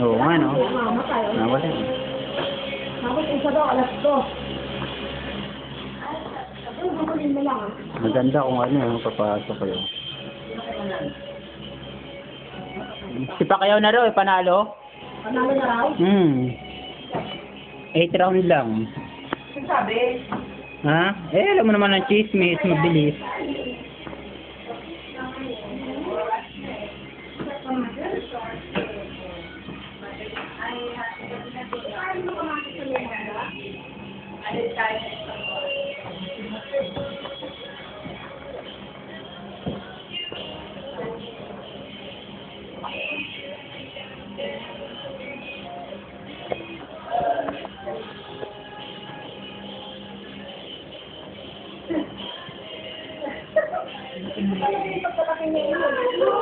Oo nga, no? Mamatay. Nawala. Tapos isa daw, alas ko. Bumulin mo lang, ah. Maganda kung ano yung papasok kayo. Si Pacquiao na raw, panalo? Panalo na raw? 8 round lang. Ang sabi? Ha? Eh, alam mo naman ang chismis, mabilis.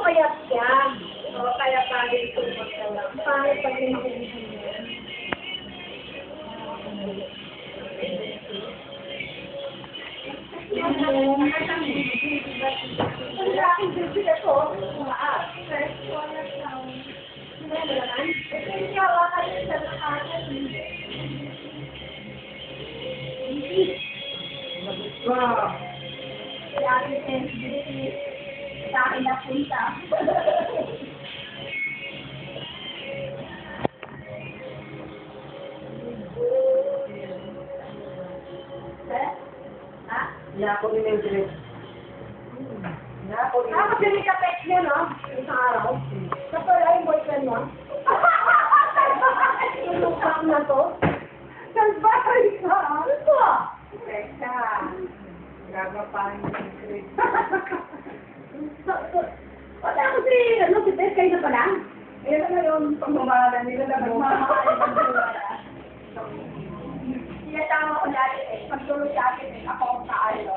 Kaya siya. Kaya pangit ito. Pangit pag sa akin na punta. Nako ni Mildred. Nako ni Kasi may ka-text niya, no? Isang araw. Kasi wala yung boyfriend mo. Yung lukang na to. Salbay ka. Ano to? Teka. Gagapahin ni Mildred. Wala kasi, ano, si Tess, kayo na pala? Ayan na yung pagmamahala nila na nagmamahal ng wala. Sinatama ko dati eh. Pagtulog sa akin eh. Ako ang kaalo.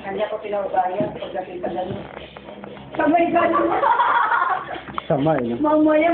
Kanya ko pinaubayan pagdating sa gano'n. Sabay ka naman. Sama, eh. No? Mamaya